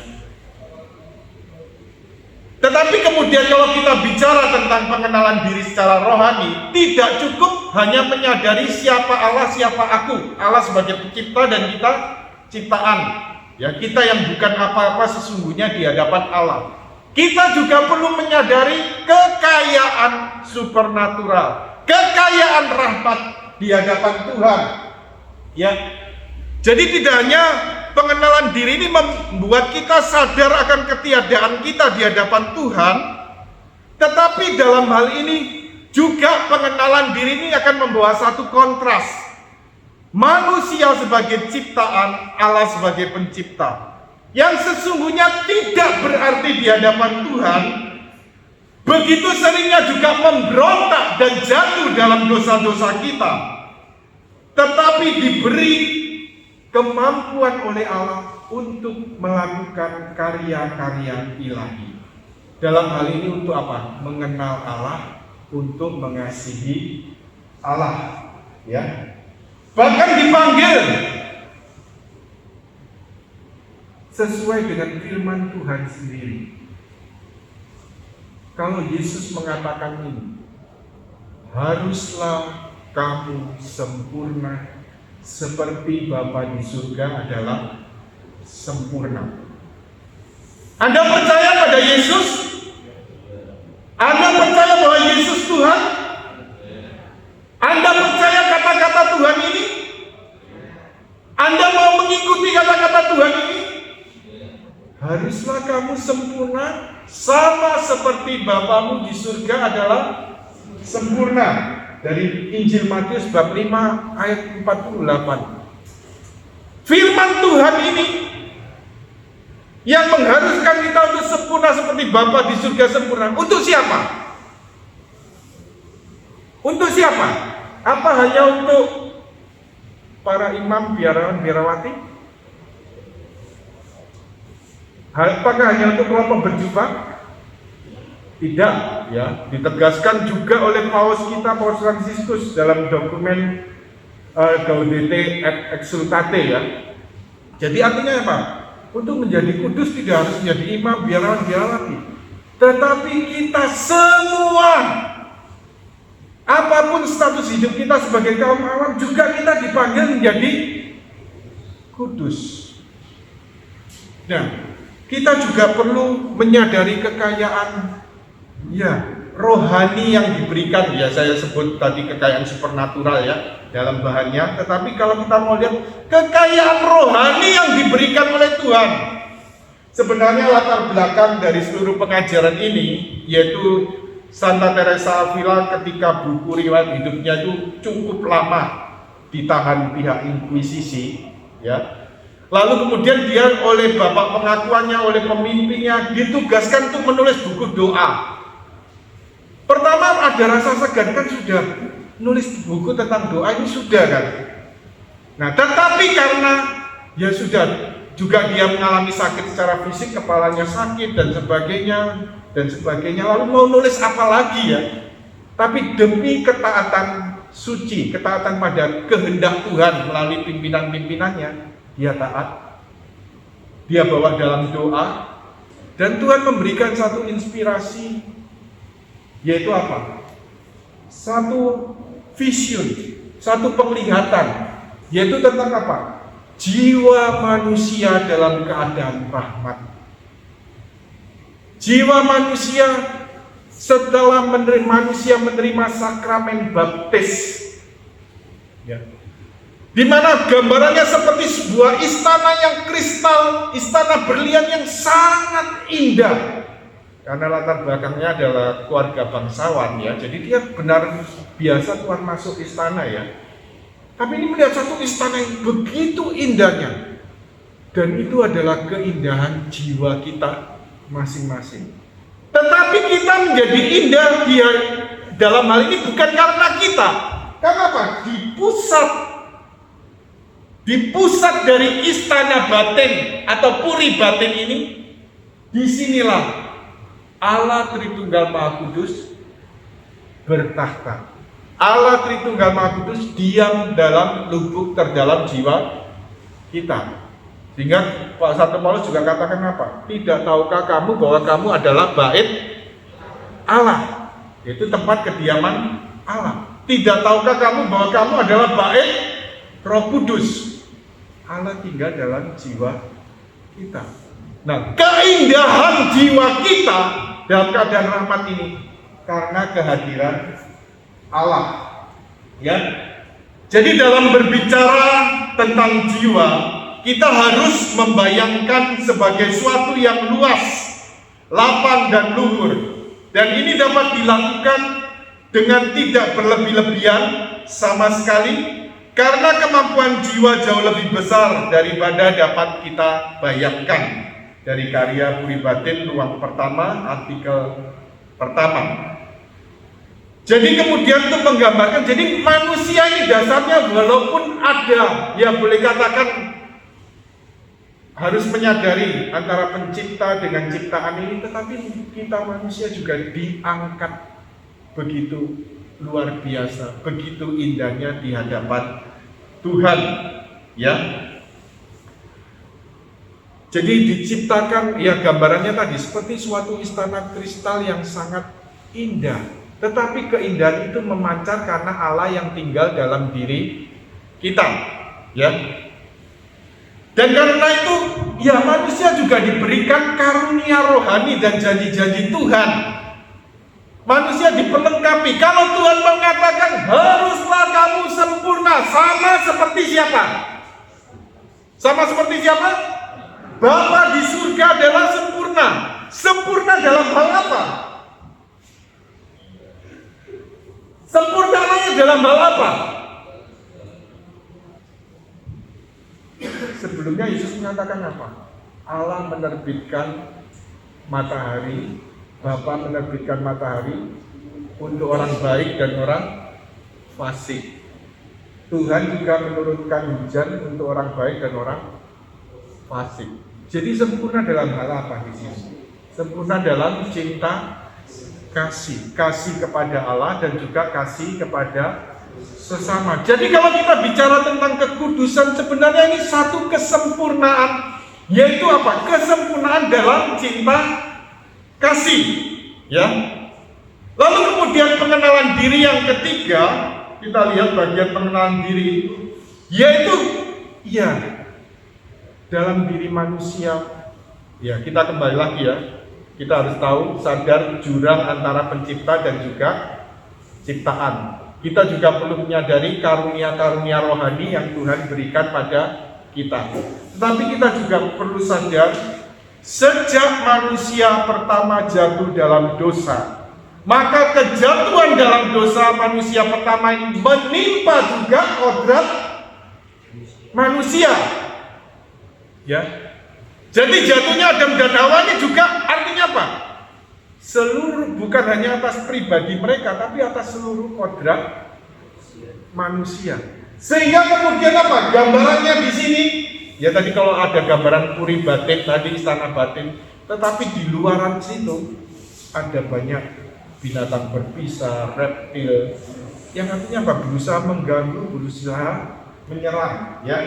Tetapi kemudian kalau kita bicara tentang pengenalan diri secara rohani, tidak cukup hanya menyadari siapa Allah, siapa aku. Allah sebagai pencipta dan kita ciptaan. Ya, kita yang bukan apa-apa sesungguhnya di hadapan Allah. Kita juga perlu menyadari kekayaan supernatural, kekayaan rahmat di hadapan Tuhan. Ya. Jadi tidak hanya pengenalan diri ini membuat kita sadar akan ketiadaan kita di hadapan Tuhan, tetapi dalam hal ini juga pengenalan diri ini akan membawa satu kontras. Manusia sebagai ciptaan, Allah sebagai pencipta, yang sesungguhnya tidak berarti di hadapan Tuhan, begitu seringnya juga memberontak dan jatuh dalam dosa-dosa kita, tetapi diberi kemampuan oleh Allah untuk melakukan karya-karya ilahi. Dalam hal ini untuk apa? Mengenal Allah, untuk mengasihi Allah. Ya. Bahkan dipanggil sesuai dengan firman Tuhan sendiri. Kalau Yesus mengatakan ini, haruslah kamu sempurna seperti Bapa di surga adalah sempurna. Anda percaya pada Yesus? Anda percaya bahwa Yesus Tuhan? Anda percaya kata-kata Tuhan ini? Anda mau mengikuti kata-kata Tuhan ini? Haruslah kamu sempurna sama seperti Bapamu di surga adalah sempurna. Dari Injil Matius bab 5 ayat 48. Firman Tuhan ini yang mengharuskan kita untuk sempurna seperti Bapa di surga sempurna. Untuk siapa? Untuk siapa? Apa hanya untuk para imam, biarawan, biarawati? Apakah hanya untuk kelompok berjubah? Tidak, ya. Ditegaskan juga oleh Paus kita, Paus Fransiskus dalam dokumen Gaudete et Exsultate, ya. Jadi artinya apa? Untuk menjadi kudus tidak harus menjadi imam, biarawan, biarawati, tetapi kita semua, apapun status hidup kita sebagai kaum awam, juga kita dipanggil menjadi kudus. Nah, kita juga perlu menyadari kekayaan rohani yang diberikan. Ya, saya sebut tadi kekayaan supernatural ya dalam bahannya. Tetapi kalau kita mau lihat kekayaan rohani yang diberikan oleh Tuhan, sebenarnya latar belakang dari seluruh pengajaran ini yaitu Santa Teresa Avila ketika buku riwayat hidupnya itu cukup lama ditahan pihak Inkuisisi, ya. Lalu kemudian dia oleh bapak pengakuannya, oleh pemimpinnya ditugaskan untuk menulis buku doa. Pertama ada rasa segan, kan sudah nulis buku tentang doa ini sudah kan. Nah, tetapi karena ya sudah juga dia mengalami sakit secara fisik, kepalanya sakit dan sebagainya, lalu mau nulis apa lagi ya? Tapi demi ketaatan suci, ketaatan pada kehendak Tuhan melalui pimpinan-pimpinannya, dia taat, dia bawa dalam doa, dan Tuhan memberikan satu inspirasi, yaitu apa? Satu vision, satu penglihatan, yaitu tentang apa? Jiwa manusia dalam keadaan rahmat. Jiwa manusia setelah menerima sakramen baptis, ya. Di mana gambarannya seperti sebuah istana yang kristal, istana berlian yang sangat indah. Karena latar belakangnya adalah keluarga bangsawan, ya. Jadi dia benar biasa Tuhan masuk istana, ya. Tapi ini melihat satu istana yang begitu indahnya. Dan itu adalah keindahan jiwa kita masing-masing. Tetapi kita menjadi indah dia dalam hal ini bukan karena kita, Karena apa? Di pusat dari istana batin atau puri batin ini, disinilah Allah Tritunggal Maha Kudus bertahta. Allah Tritunggal Maha Kudus diam dalam lubuk terdalam jiwa kita. Sehingga Pak Santo Paulus juga katakan apa? Tidak tahukah kamu bahwa kamu adalah bait Allah? Itu tempat kediaman Allah. Tidak tahukah kamu bahwa kamu adalah bait Roh Kudus? Allah tinggal dalam jiwa kita. Nah, keindahan jiwa kita dalam keadaan rahmat ini karena kehadiran Allah. Ya. Jadi dalam berbicara tentang jiwa, kita harus membayangkan sebagai suatu yang luas, lapang dan luhur. Dan ini dapat dilakukan dengan tidak berlebih-lebihan sama sekali, karena kemampuan jiwa jauh lebih besar daripada dapat kita bayangkan. Dari karya Puri Batin ruang pertama, artikel pertama. Jadi kemudian untuk menggambarkan, jadi manusia ini dasarnya walaupun ada, ya boleh katakan harus menyadari antara pencipta dengan ciptaan ini, tetapi kita manusia juga diangkat begitu luar biasa, begitu indahnya di hadapan Tuhan, ya. Jadi diciptakan, ya gambarannya tadi seperti suatu istana kristal yang sangat indah, tetapi keindahan itu memancar karena Allah yang tinggal dalam diri kita, ya. Dan karena itu, ya manusia juga diberikan karunia rohani dan janji-janji Tuhan. Manusia diperlengkapi. Kalau Tuhan mengatakan haruslah kamu sempurna, sama seperti siapa? Sama seperti siapa? Bapa di surga adalah sempurna. Sempurna dalam hal apa? Sempurnanya dalam hal apa? Sebelumnya Yesus mengatakan apa? Allah menerbitkan matahari, Bapa menerbitkan matahari untuk orang baik dan orang fasik. Tuhan juga menurunkan hujan untuk orang baik dan orang fasik. Jadi sempurna dalam hal apa di sini? Sempurna dalam cinta kasih, kasih kepada Allah dan juga kasih kepada sesama. Jadi kalau kita bicara tentang kekudusan, sebenarnya ini satu kesempurnaan, yaitu apa? Kesempurnaan dalam cinta kasih, ya. Lalu kemudian pengenalan diri yang ketiga, kita lihat bagian pengenalan diri, yaitu ya dalam diri manusia. Ya, kita kembali lagi ya. Kita harus tahu, sadar jurang antara pencipta dan juga ciptaan. Kita juga perlu menyadari karunia-karunia rohani yang Tuhan berikan pada kita. Tetapi kita juga perlu sadar, sejak manusia pertama jatuh dalam dosa, maka kejatuhan dalam dosa manusia pertama ini menimpa juga kodrat manusia. Ya. Jadi jatuhnya Adam dan Hawa ini juga artinya apa? Seluruh, bukan hanya atas pribadi mereka, tapi atas seluruh kodrat manusia. Sehingga kemudian apa? Gambarannya di sini, ya tadi kalau ada gambaran puri batin tadi, istana batin, tetapi di luaran situ ada banyak binatang berbisa, reptil, yang artinya apa? Berusaha mengganggu, berusaha menyerang, ya.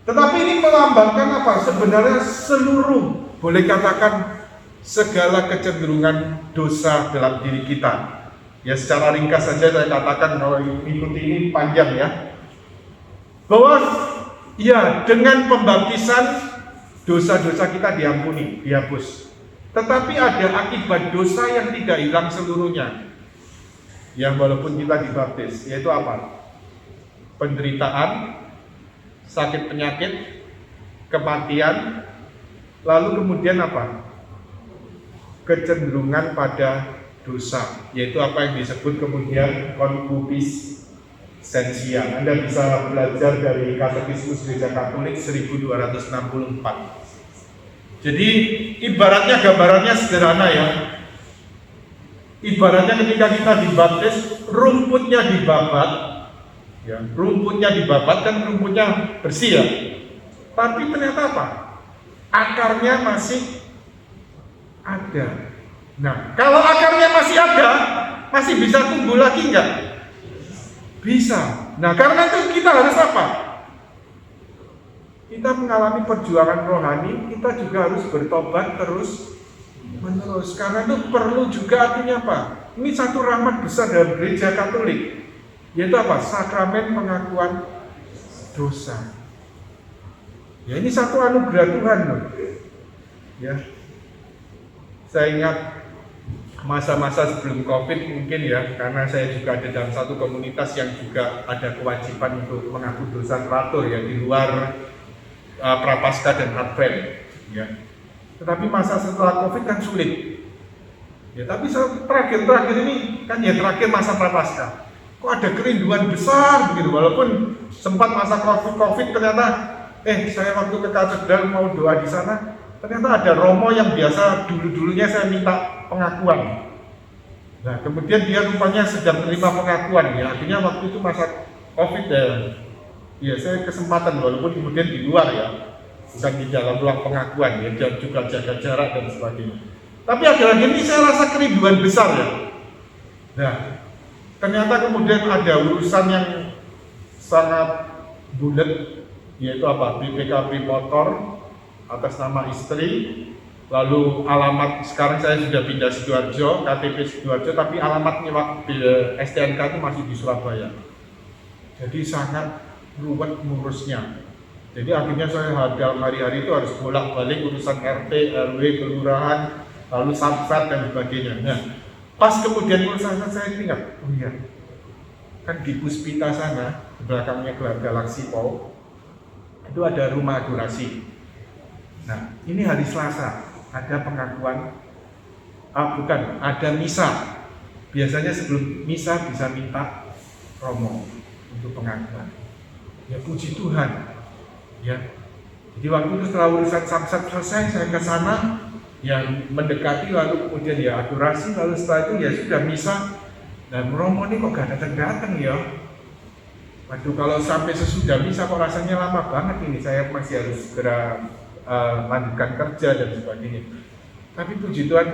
Tetapi ini melambangkan apa? Sebenarnya seluruh, boleh katakan segala kecenderungan dosa dalam diri kita. Ya secara ringkas saja saya katakan, kalau ikuti ini panjang ya. Bahwa ya dengan pembaptisan dosa-dosa kita diampuni, dihapus. Tetapi ada akibat dosa yang tidak hilang seluruhnya. Ya walaupun kita dibaptis, yaitu apa? Penderitaan, sakit penyakit, kematian, lalu kemudian apa? Kecenderungan pada dosa, yaitu apa yang disebut kemudian konkupiscensia. Anda bisa belajar dari Katekismus Gereja Katolik 1264. Jadi ibaratnya, gambarannya sederhana ya. Ibaratnya ketika kita dibaptis, rumputnya dibabat, Ya, rumputnya dibabat kan rumputnya bersih ya. Tapi ternyata apa? Akarnya masih ada. Nah, kalau akarnya masih ada, masih bisa tumbuh lagi enggak? Bisa. Nah, karena itu kita harus apa? Kita mengalami perjuangan rohani, kita juga harus bertobat terus menerus. Karena itu perlu juga artinya apa? Ini satu rahmat besar dalam gereja Katolik, yaitu apa? Sakramen pengakuan dosa. Ya, ini satu anugerah Tuhan loh. Ya, saya ingat masa-masa sebelum COVID mungkin ya, karena saya juga ada dalam satu komunitas yang juga ada kewajiban untuk mengaku dosa teratur ya di luar Prapaskah dan Advent. Ya. Tetapi masa setelah COVID kan sulit. Ya, tapi terakhir ini kan ya terakhir masa Prapaskah. Kok ada kerinduan besar begitu, walaupun sempat masa COVID ternyata saya waktu ke katedral mau doa di sana, ternyata ada romo yang biasa dulunya saya minta pengakuan. Nah, kemudian dia rupanya sedang menerima pengakuan ya, artinya waktu itu masa COVID ya saya kesempatan walaupun kemudian di luar ya, bukan di dalam ruang pengakuan ya, dan juga jaga jarak dan sebagainya. Tapi akhir-akhir ini saya rasa kerinduan besar ya. Nah, ternyata kemudian ada urusan yang sangat bulat, yaitu apa? BPKB motor atas nama istri, lalu alamat sekarang saya sudah pindah Sidoarjo, KTP Sidoarjo, tapi alamatnya waktu STNK itu masih di Surabaya. Jadi sangat ruwet ngurusnya. Jadi akhirnya saya dalam hari-hari itu harus bolak-balik urusan RT, RW, kelurahan, lalu samsat dan sebagainya. Nah, pas kemudian urusan saya ingat, oh iya, kan di Puspita sana, di belakangnya Galaxy Pau, itu ada rumah adorasi. Nah, ini hari Selasa, ada pengakuan, ada misa. Biasanya sebelum misa bisa minta promo untuk pengakuan. Ya puji Tuhan, ya. Jadi waktu itu setelah urusan samsat selesai, saya ke sana, yang mendekati lalu kemudian ya adorasi, lalu setelah itu ya sudah misa. Dan romo ini kok gak datang-datang ya. Waduh, kalau sampai sesudah misa kok rasanya lama banget ini, saya masih harus segera lanjutkan kerja dan sebagainya. Tapi puji Tuhan,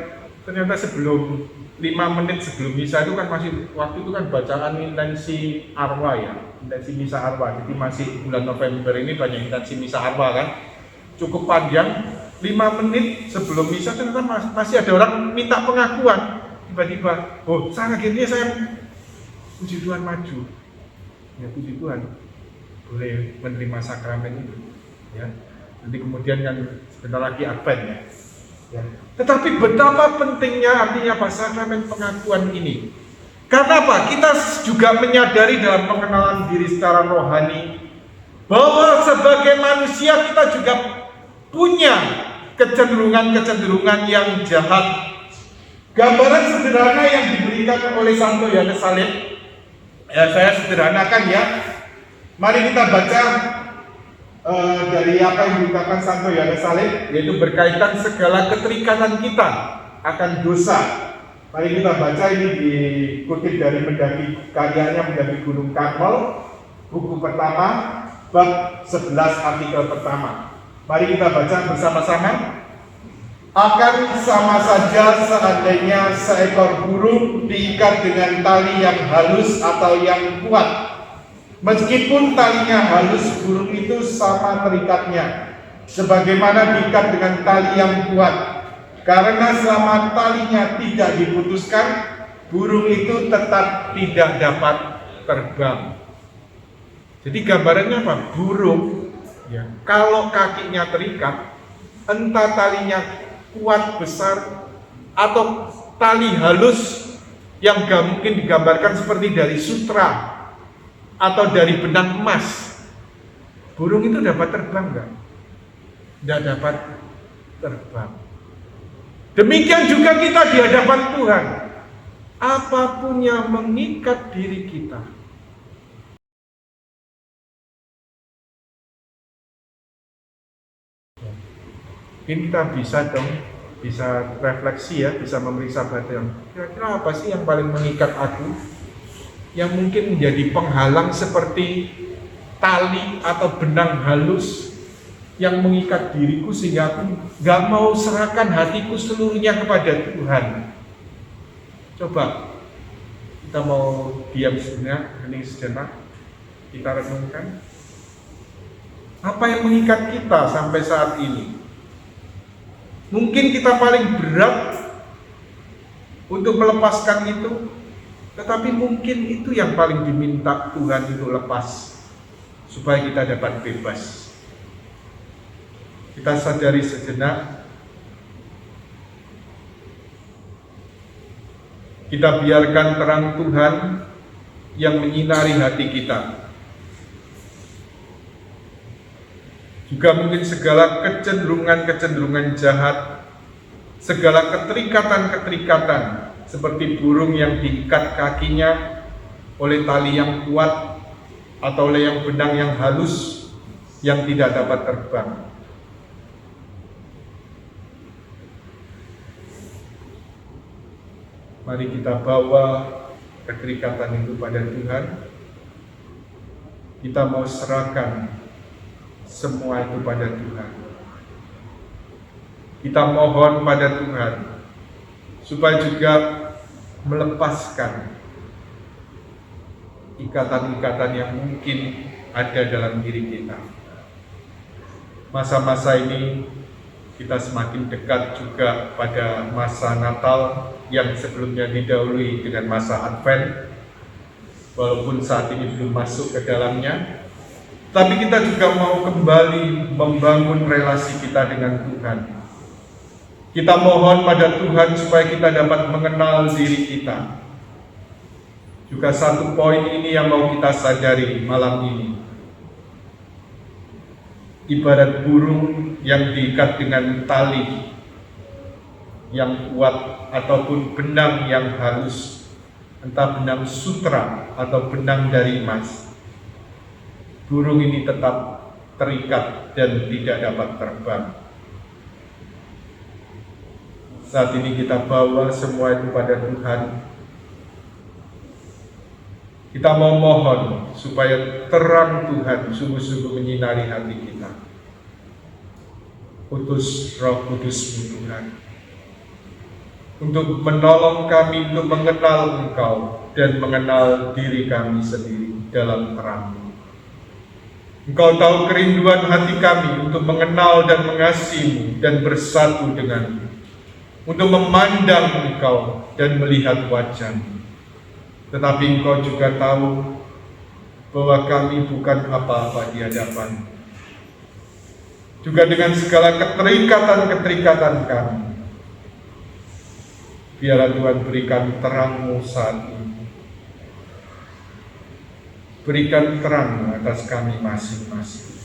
ternyata 5 menit sebelum misa itu kan masih, waktu itu kan bacaan intensi arwah ya, intensi misa arwah. Jadi masih bulan November ini banyak intensi misa arwah kan, cukup panjang. 5 menit sebelum misa ternyata masih ada orang minta pengakuan. Tiba-tiba, saya gini, saya puji Tuhan maju. Ya puji Tuhan, boleh menerima sakramen itu. Ya. Nanti kemudian kan sebentar lagi Advent ya. Ya. Tetapi betapa pentingnya artinya apa sakramen pengakuan ini. Karena apa? Kita juga menyadari dalam pengenalan diri secara rohani bahwa sebagai manusia kita juga punya kecenderungan-kecenderungan yang jahat. Gambaran sederhana yang diberikan oleh Santo Yohanes Salib, ya saya sederhanakan ya. Mari kita baca dari apa yang diungkapkan Santo Yohanes Salib, yaitu berkaitan segala keterikatan kita akan dosa. Mari kita baca, ini dikutip dari karyanya Mendaki Gunung Karmel, buku pertama, bab 11 artikel pertama. Mari kita baca bersama-sama. Akan sama saja seandainya seekor burung diikat dengan tali yang halus atau yang kuat. Meskipun talinya halus, burung itu sama terikatnya, sebagaimana diikat dengan tali yang kuat. Karena selama talinya tidak diputuskan, burung itu tetap tidak dapat terbang. Jadi gambarannya apa? Burung, ya, kalau kakinya terikat, entah talinya kuat besar atau tali halus yang mungkin digambarkan seperti dari sutra atau dari benang emas, burung itu dapat terbang enggak? Tidak dapat terbang. Demikian juga kita di hadapan Tuhan. Apapun yang mengikat diri kita, mungkin kita bisa refleksi ya, bisa memeriksa badan. Kira-kira apa sih yang paling mengikat aku? yang mungkin menjadi penghalang seperti tali atau benang halus yang mengikat diriku sehingga aku gak mau serahkan hatiku seluruhnya kepada Tuhan. Coba kita mau diam sejenak, hening sejenak, kita renungkan. Apa yang mengikat kita sampai saat ini? Mungkin kita paling berat untuk melepaskan itu, tetapi mungkin itu yang paling diminta Tuhan untuk lepas, supaya kita dapat bebas. Kita sadari sejenak, kita biarkan terang Tuhan yang menyinari hati kita. Juga mungkin segala kecenderungan jahat, segala keterikatan seperti burung yang diikat kakinya oleh tali yang kuat atau oleh yang benang yang halus yang tidak dapat terbang. Mari kita bawa keterikatan itu pada Tuhan. Kita mau serahkan semua itu pada Tuhan. Kita mohon pada Tuhan supaya juga melepaskan ikatan-ikatan yang mungkin ada dalam diri kita. Masa-masa ini kita semakin dekat juga pada masa Natal yang sebelumnya didahului dengan masa Advent, walaupun saat ini belum masuk ke dalamnya. Tapi kita juga mau kembali membangun relasi kita dengan Tuhan. Kita mohon pada Tuhan supaya kita dapat mengenal diri kita. Juga satu poin ini yang mau kita sadari malam ini. Ibarat burung yang diikat dengan tali yang kuat ataupun benang yang halus, entah benang sutra atau benang dari emas. Burung ini tetap terikat dan tidak dapat terbang. Saat ini kita bawa semua itu pada Tuhan. Kita mau mohon supaya terang Tuhan sungguh-sungguh menyinari hati kita. Utus Roh Kudus-Mu Tuhan, untuk menolong kami untuk mengenal Engkau dan mengenal diri kami sendiri dalam terang-Mu. Engkau tahu kerinduan hati kami untuk mengenal dan mengasihi-Mu dan bersatu dengan-Mu, untuk memandang Engkau dan melihat wajah-Mu. Tetapi Engkau juga tahu bahwa kami bukan apa-apa di hadapan-Mu. Juga dengan segala keterikatan kami, biarlah Tuhan berikan terang-Mu saat ini. Berikan terang atas kami masing-masing.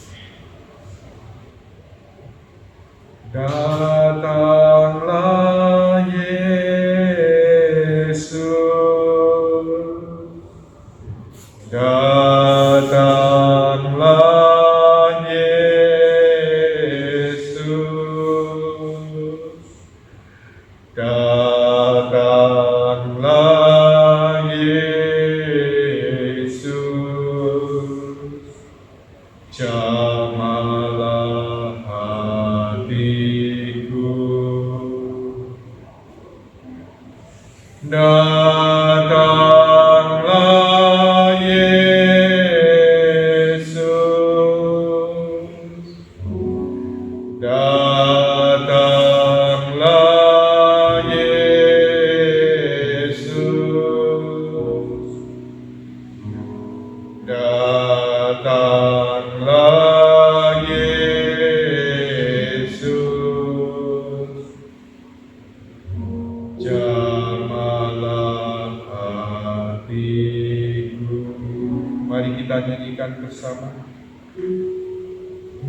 Datanglah Yesus, datanglah Yesus, datanglah Yesus, jamalah hatiku. Datanglah Yesus, datanglah Yesus, datanglah Yesus, jamalah hatiku. Mari kita nyanyikan bersama.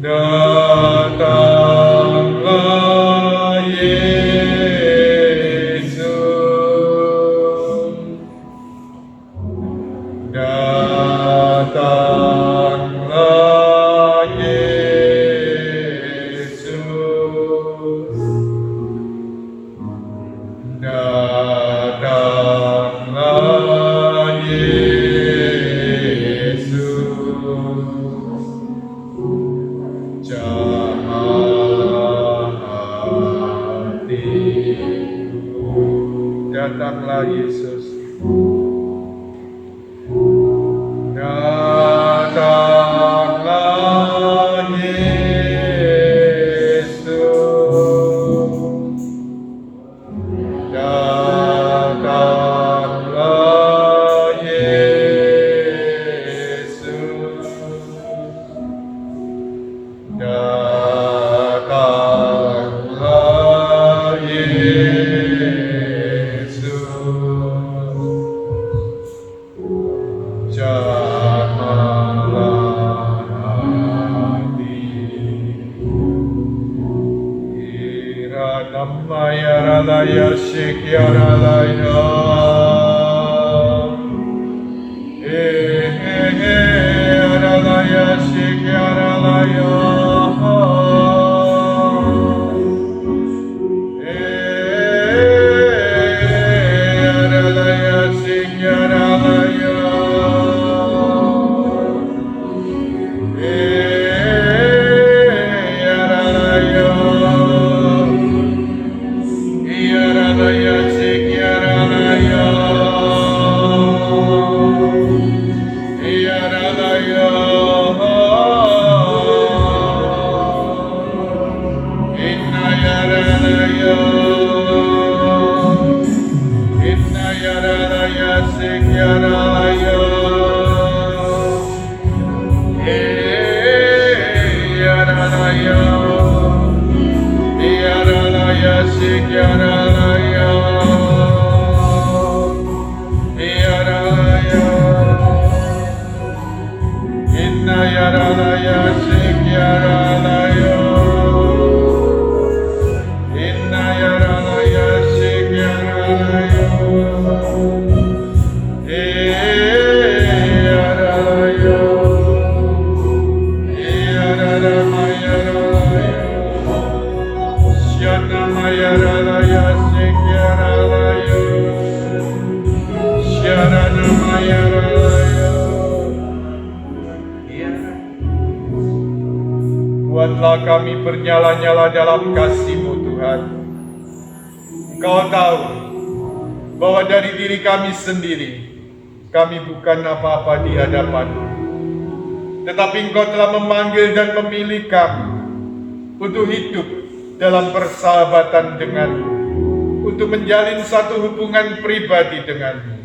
Datanglah Yesus, datanglah Yesus, datanglah Yesus, Jamaah hatiku, datanglah Yesus, datanglah Yesus, datanglah Yesus, datanglah Yesus, jamaah hatiku. Iranamaya ralaya shikyaralaya, ralaya shikyaralaya, ralaya shikyaralaya, ralaya Yaralaya Sikyaralaya, Yaralaya, Inna Yaralaya, Inna Yaralaya Sikyaralaya, Yaralaya, Yaralaya Sikyaralaya, Yaralaya, Inna Yaralaya Sikyaralaya, Inna Yaralaya Sikyaralaya, Yaralaya, Yaralaya Sikyaralaya, Sharanamaya. Buatlah kami bernyala-nyala dalam kasih-Mu Tuhan. Engkau tahu bahwa dari diri kami sendiri, kami bukan apa-apa di hadapan-Mu. Tetapi Engkau telah memanggil dan memilih kami untuk hidup dalam persahabatan denganmu, untuk menjalin satu hubungan pribadi denganmu.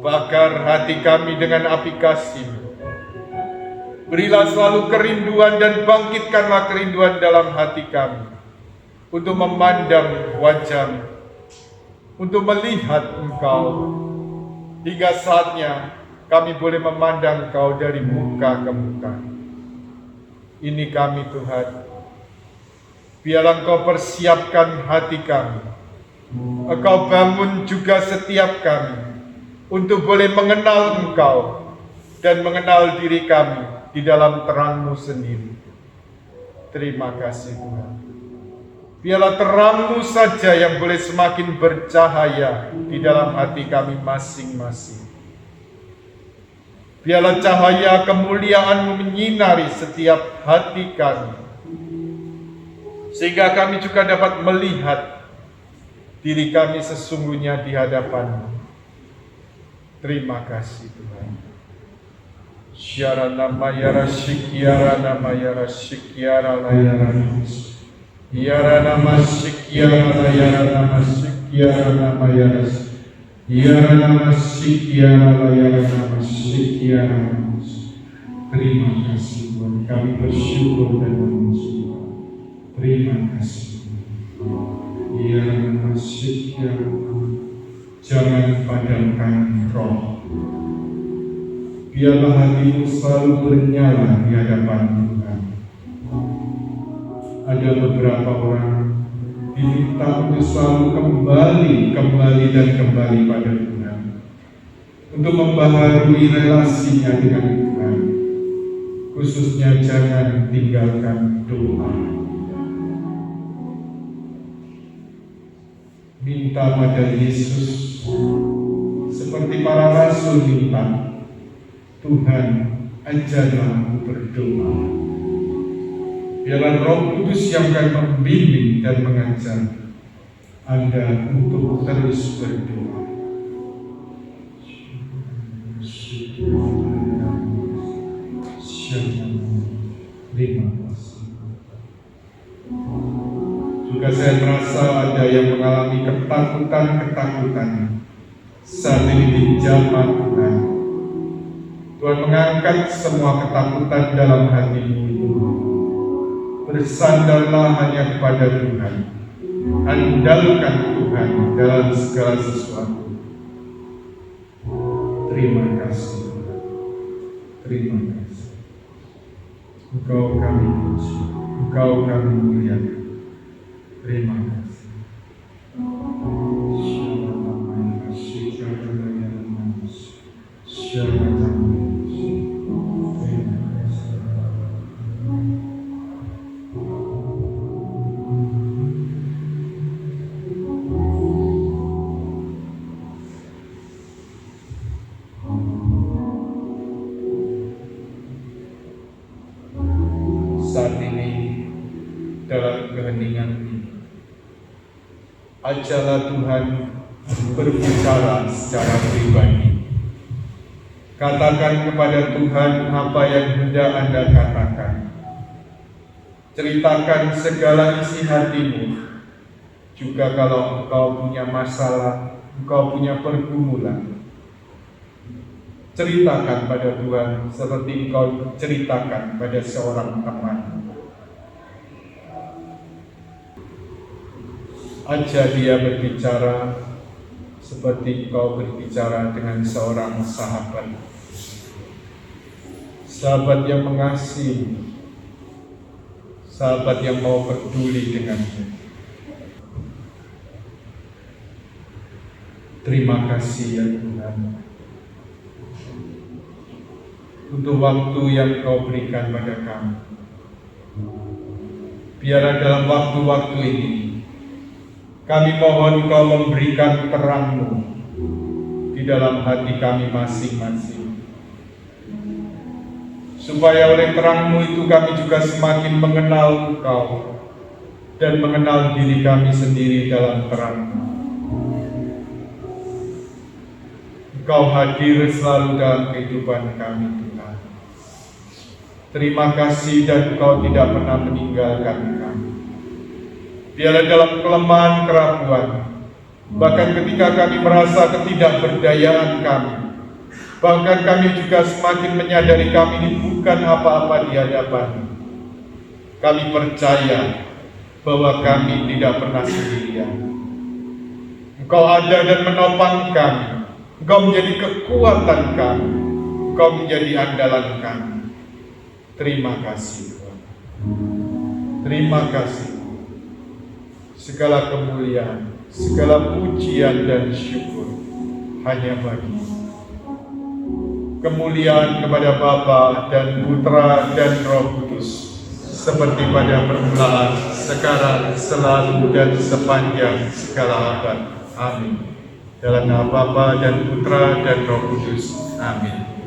Bakar hati kami dengan api kasih-Mu. Berilah selalu kerinduan dan bangkitkanlah kerinduan dalam hati kami untuk memandang wajah-Mu, untuk melihat Engkau, hingga saatnya kami boleh memandang Engkau dari muka ke muka. Ini kami Tuhan. Biarlah Engkau persiapkan hati kami. Engkau bangun juga setiap kami untuk boleh mengenal Engkau dan mengenal diri kami di dalam terang-Mu sendiri. Terima kasih Tuhan. Biarlah terang-Mu saja yang boleh semakin bercahaya di dalam hati kami masing-masing. Biarlah cahaya kemuliaan-Mu menyinari setiap hati kami, sehingga kami juga dapat melihat diri kami sesungguhnya di hadapan-Mu. Terima kasih Tuhan. Syaranamaya Shikyarana Shikyarana Yarana Shikyarana Yarana Shikyarana Yarana Shikyarana. Terima kasih Tuhan, kami bersyukur dan memuji. Terima kasih. Yarana Shikyarana. Jangan padamkan roh. Biarlah hatimu selalu bernyala di hadapan Tuhan. Ada beberapa orang diminta untuk selalu kembali dan kembali pada Tuhan, untuk membaharui relasinya dengan Tuhan. Khususnya jangan tinggalkan doa. Minta pada Yesus seperti para rasul minta, Tuhan, ajarlah aku berdoa. Biarlah Roh Kudus yang akan membimbing dan mengajar Anda untuk terus berdoa. Terima kasih. Juga saya merasa ada yang mengalami ketakutan saat ini di zaman Tuhan. Tuhan mengangkat semua ketakutan dalam hatimu itu. Bersandarlah hanya kepada Tuhan. Andalkan Tuhan dalam segala sesuatu. Terima kasih. Terima kasih. Engkau kami puji, Engkau kami muliakan. Terima kasih. Saat ini dalam keheningan ini, ajarlah Tuhan berbicara secara pribadi. Katakan kepada Tuhan apa yang hendak Anda katakan. Ceritakan segala isi hatimu. Juga kalau engkau punya masalah, engkau punya pergumulan, ceritakan pada Tuhan seperti engkau ceritakan pada seorang teman. Ajak dia berbicara seperti engkau berbicara dengan seorang sahabat. Sahabat yang mengasihi, sahabat yang mau peduli denganmu. Terima kasih ya Tuhan untuk waktu yang Kau berikan pada kami. Biarlah dalam waktu-waktu ini kami mohon Kau memberikan terang-Mu di dalam hati kami masing-masing, supaya oleh terang-Mu itu kami juga semakin mengenal Engkau dan mengenal diri kami sendiri dalam terang-Mu. Engkau hadir selalu dalam kehidupan kami Tuhan. Terima kasih dan Engkau tidak pernah meninggalkan kami. Biarlah dalam kelemahan kerapuan, bahkan ketika kami merasa ketidakberdayaan kami, bahkan kami juga semakin menyadari kami ini bukan apa-apa di hadapan. Kami percaya bahwa kami tidak pernah sendirian. Engkau ada dan menopang kami. Engkau menjadi kekuatan kami. Engkau menjadi andalan kami. Terima kasih Tuhan. Terima kasih. Segala kemuliaan, segala pujian dan syukur hanya bagi kemuliaan kepada Bapa dan Putra dan Roh Kudus, seperti pada permulaan, sekarang, selalu dan sepanjang segala abad. Amin. Dalam nama Bapa dan Putra dan Roh Kudus. Amin.